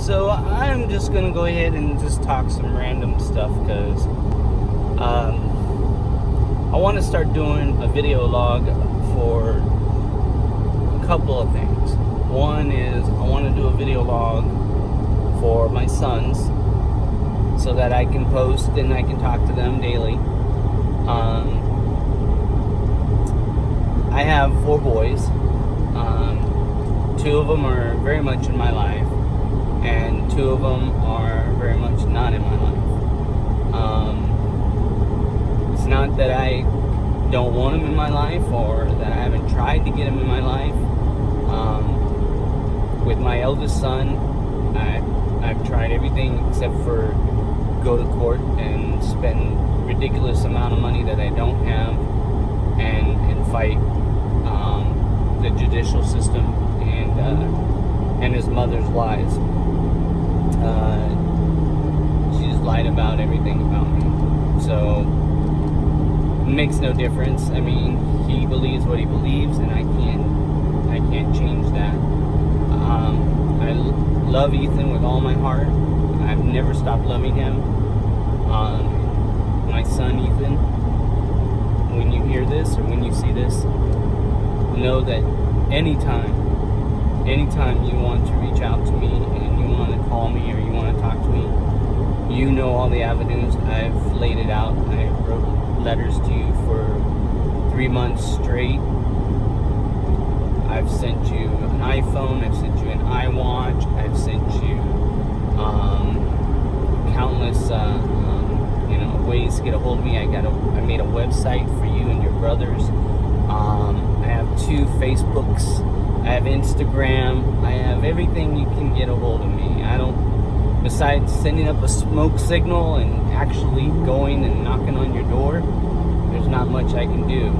So I'm just gonna go ahead and just talk some random stuff because I want to start doing a video log for a couple of things. One is I want to do a video log for my sons so that I can post and I can talk to them daily. I have 4 boys. 2 of them are very much in my life, and 2 of them are very much not in my life. It's not that I don't want them in my life or that I haven't tried to get them in my life. With my eldest son, I've tried everything except for go to court and spend ridiculous amount of money that I don't have and fight the judicial system and his mother's lies. She's lied about everything about me. So it makes no difference. I mean, he believes what he believes, and I can't change that. I love Ethan with all my heart. I've never stopped loving him. My son Ethan, when you hear this or when you see this, know that anytime you want to reach out to me and you want to call me or you want to talk to me, you know all the avenues. I've laid it out. I wrote letters to you for 3 months straight. I've sent you an iPhone, I've sent you an iWatch, I've sent you countless ways to get a hold of me. I made a website for you and your brothers. I have 2 Facebooks, I have Instagram, I have everything you can get a hold of me. Besides sending up a smoke signal and actually going and knocking on your door, there's not much I can do.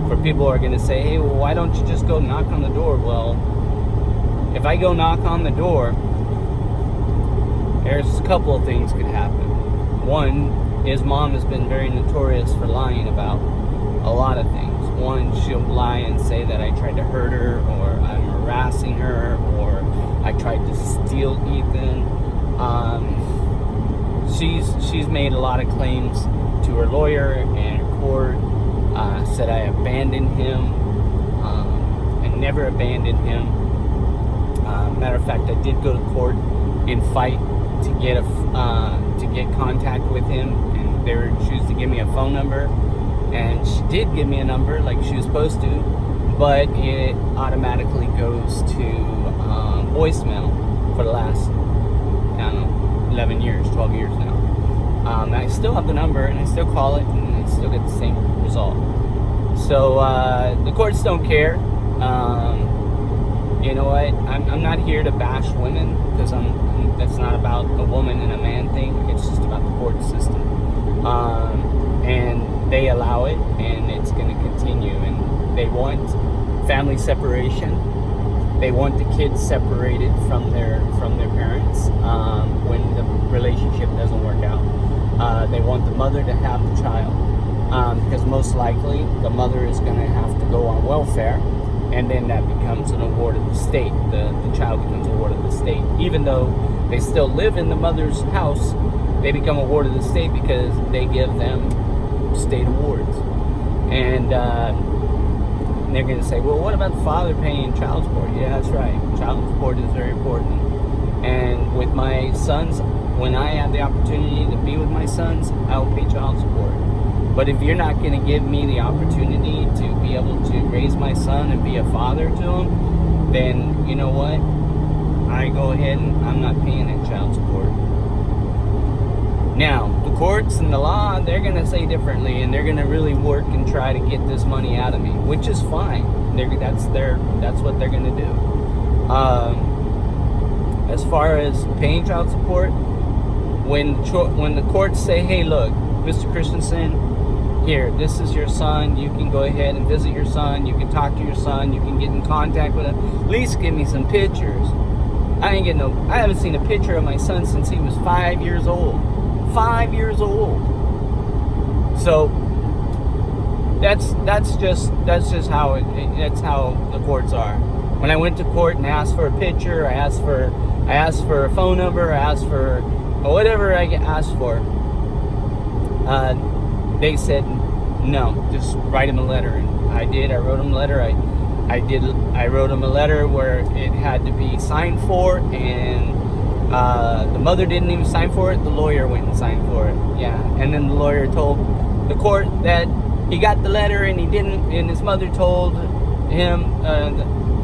For people who are going to say, hey, well, why don't you just go knock on the door? Well, if I go knock on the door, there's a couple of things could happen. One, his mom has been very notorious for lying about a lot of things. One, she'll lie and say that I tried to hurt her, or I'm harassing her, or I tried to steal Ethan. She's made a lot of claims to her lawyer and her court. Said I abandoned him, and never abandoned him. Matter of fact, I did go to court and fight to get contact with him, and they were choosing to give me a phone number, and she did give me a number like she was supposed to, but it automatically goes to voicemail for the last 11 years, 12 years now. I still have the number, and I still call it, and I still get the same result. So the courts don't care. You know what? I'm not here to bash women, because that's not about a woman and a man thing. It's just about the court system. And they allow it, and it's going to continue. And they want family separation. They want the kids separated from their parents when the relationship doesn't work out. They want the mother to have the child, because most likely the mother is going to have to go on welfare, and then that becomes an award of the state. The child becomes a ward of the state. Even though they still live in the mother's house, they become a ward of the state because they give them state awards. And they're going to say, well, what about the father paying child support? Yeah, that's right. Child support is very important. And with my sons, when I have the opportunity to be with my sons, I will pay child support. But if you're not going to give me the opportunity to be able to raise my son and be a father to him, then you know what? I go ahead and I'm not paying that child support. Now, the courts and the law, they're going to say differently, and they're going to really work and try to get this money out of me, which is fine. That's what they're going to do. As far as paying child support, when the courts say, hey, look, Mr. Christensen, here, this is your son, you can go ahead and visit your son, you can talk to your son, you can get in contact with him, at least give me some pictures. I haven't seen a picture of my son since he was 5 years old. 5 years old. So that's just how how the courts are. When I went to court and asked for a picture, I asked for I asked for a phone number, I asked for whatever I asked for. They said no, just write him a letter. And I did. I wrote him a letter. I wrote him a letter where it had to be signed for, and the mother didn't even sign for it. The lawyer went and signed for it. Yeah, and then the lawyer told the court that he got the letter and he didn't, and his mother told him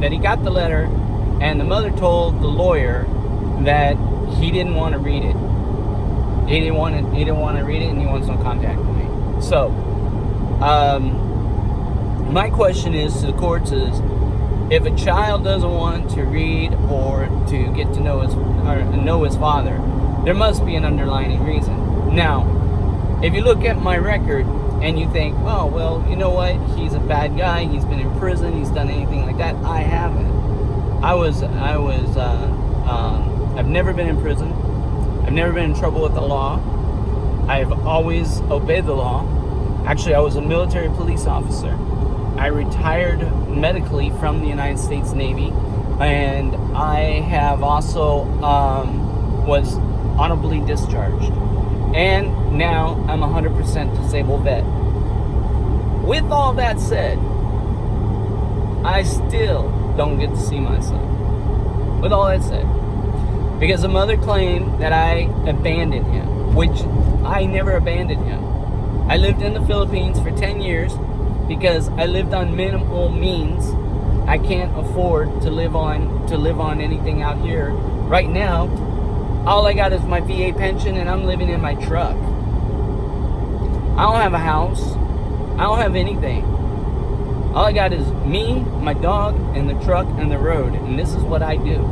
that he got the letter, and the mother told the lawyer that he didn't want to read it. He didn't want to read it, and he wants no contact with me. So, my question is to the courts is, if a child doesn't want to read or to get to know his father, there must be an underlying reason. Now, if you look at my record and you think, oh, well, you know what? He's a bad guy. He's been in prison. He's done anything like that. I haven't. I've never been in prison. I've never been in trouble with the law. I've always obeyed the law. Actually, I was a military police officer. I retired medically from the United States Navy, and I have also was honorably discharged. And now I'm a 100% disabled vet. With all that said, I still don't get to see my son. With all that said. Because the mother claimed that I abandoned him, which I never abandoned him. I lived in the Philippines for 10 years because I lived on minimal means. I can't afford to live on anything out here. Right now, all I got is my VA pension, and I'm living in my truck. I don't have a house. I don't have anything. All I got is me, my dog, and the truck and the road. And this is what I do.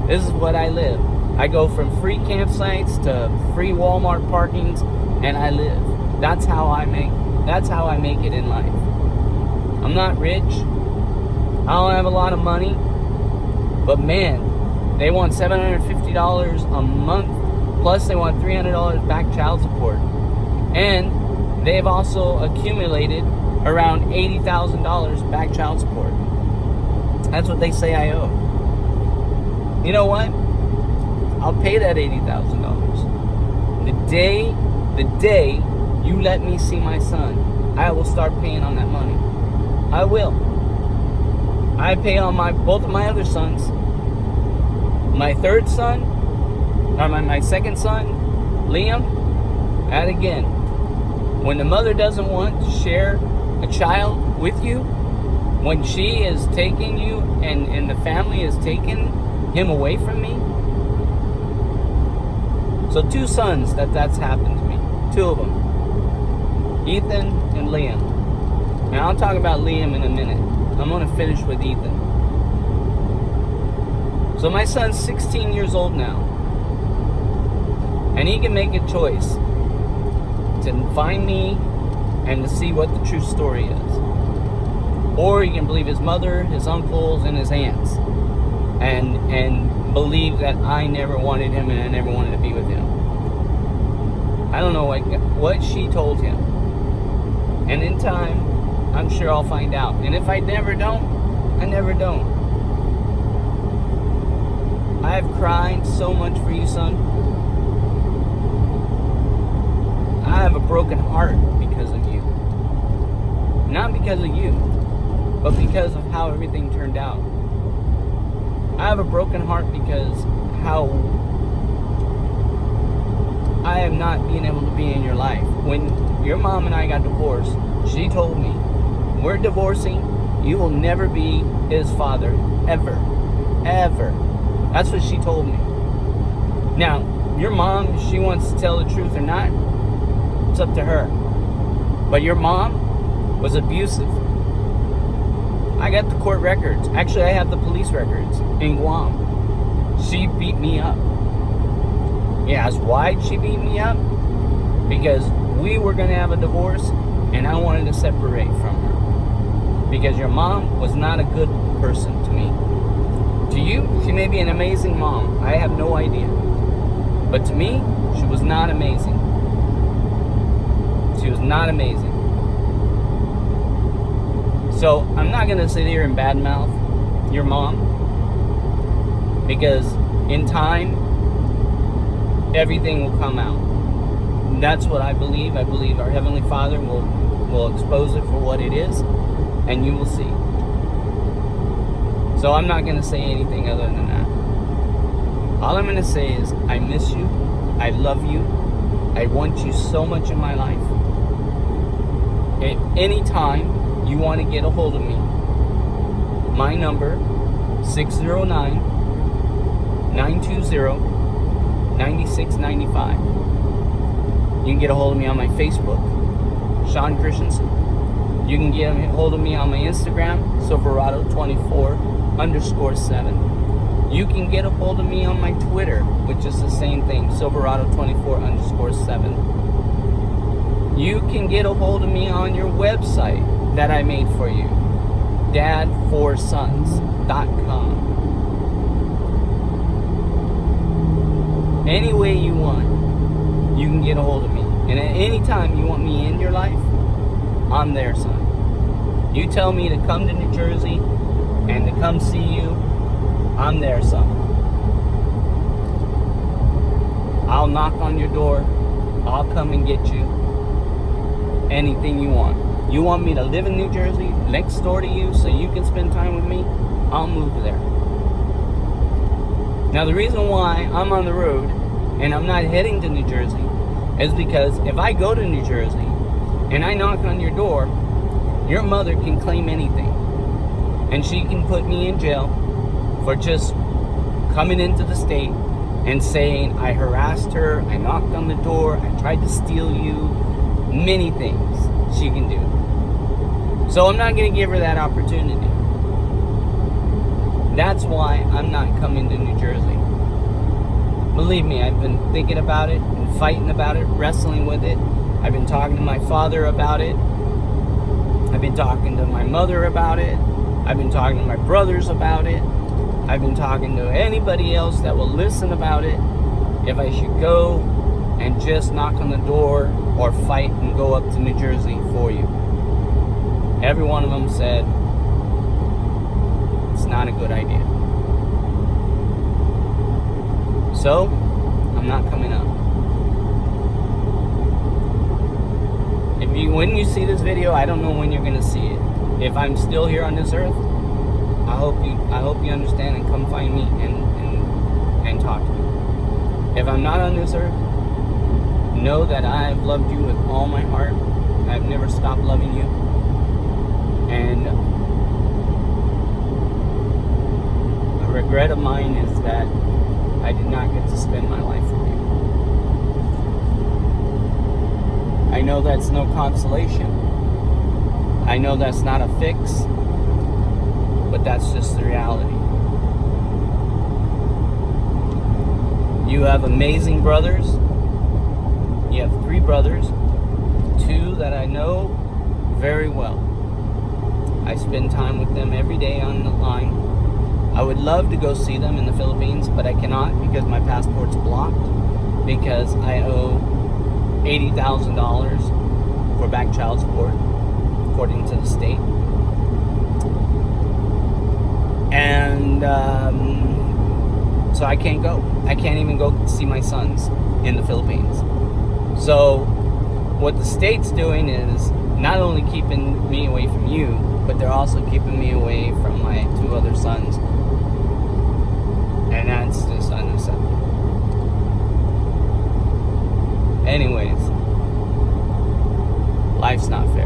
This is what I live. I go from free campsites to free Walmart parkings, and I live. That's how I make it in life. I'm not rich. I don't have a lot of money. But man, they want $750 a month, plus they want $300 back child support. And they've also accumulated around $80,000 back child support. That's what they say I owe. You know what? I'll pay that $80,000. The day you let me see my son, I will start paying on that money. I will. I pay on both of my other sons. My third son, or my second son, Liam, and again, when the mother doesn't want to share a child with you, when she is taking you and the family is taking him away from me. So 2 sons that's happened to me. 2 of them. Ethan and Liam. And I'll talk about Liam in a minute. I'm going to finish with Ethan. So my son's 16 years old now. And he can make a choice to find me and to see what the true story is. Or he can believe his mother, his uncles, and his aunts. And believe that I never wanted him and I never wanted to be with him. I don't know what she told him. And in time, I'm sure I'll find out. And if I never don't, I never don't. I have cried so much for you, son. I have a broken heart because of you. Not because of you, but because of how everything turned out. I have a broken heart because how I am not being able to be in your life. When your mom and I got divorced, she told me, we're divorcing, you will never be his father, ever. Ever. That's what she told me. Now, your mom, if she wants to tell the truth or not, it's up to her. But your mom was abusive. I got the court records. Actually, I have the police records in Guam. She beat me up. You ask why she beat me up? Because we were going to have a divorce, and I wanted to separate from her. Because your mom was not a good person to me. To you, she may be an amazing mom. I have no idea. But to me, she was not amazing. She was not amazing. So, I'm not going to sit here and badmouth your mom. Because In time, everything will come out. And that's what I believe. I believe our Heavenly Father will expose it for what it is, and you will see. So I'm not going to say anything other than that. All I'm going to say is, I miss you. I love you. I want you so much in my life. At any time you want to get a hold of me, my number, 609-920-9695. You can get a hold of me on my Facebook, Sean Christensen. You can get a hold of me on my Instagram, Silverado24_7. You can get a hold of me on my Twitter, which is the same thing, Silverado24_7. You can get a hold of me on your website that I made for you, dad4sons.com. Any way you want, you can get a hold of me. And at any time you want me in your life, I'm there, son. You tell me to come to New Jersey and to come see you, I'm there, son. I'll knock on your door. I'll come and get you. Anything you want. You want me to live in New Jersey, next door to you, so you can spend time with me? I'll move there. Now, the reason why I'm on the road and I'm not heading to New Jersey is because if I go to New Jersey and I knock on your door, your mother can claim anything. And she can put me in jail for just coming into the state and saying I harassed her, I knocked on the door, I tried to steal you. Many things she can do. So I'm not going to give her that opportunity. That's why I'm not coming to New Jersey. Believe me, I've been thinking about it, been fighting about it, wrestling with it. I've been talking to my father about it. I've been talking to my mother about it. I've been talking to my brothers about it. I've been talking to anybody else that will listen about it. If I should go and just knock on the door or fight and go up to New Jersey for you. Every one of them said it's not a good idea. So, I'm not coming up. When you see this video, I don't know when you're gonna see it. If I'm still here on this earth, I hope you understand and come find me and talk to me. If I'm not on this earth, know that I've loved you with all my heart. I've never stopped loving you. And a regret of mine is that I did not get to spend my life with you. I know that's no consolation. I know that's not a fix. But that's just the reality. You have amazing brothers. You have 3 brothers, 2 that I know very well. I spend time with them every day on the line. I would love to go see them in the Philippines, but I cannot because my passport's blocked, because I owe $80,000 for back child support, according to the state. And so I can't go. I can't even go see my sons in the Philippines. So what the state's doing is not only keeping me away from you, but they're also keeping me away from my 2 other sons. And that's just unacceptable. Anyways, life's not fair.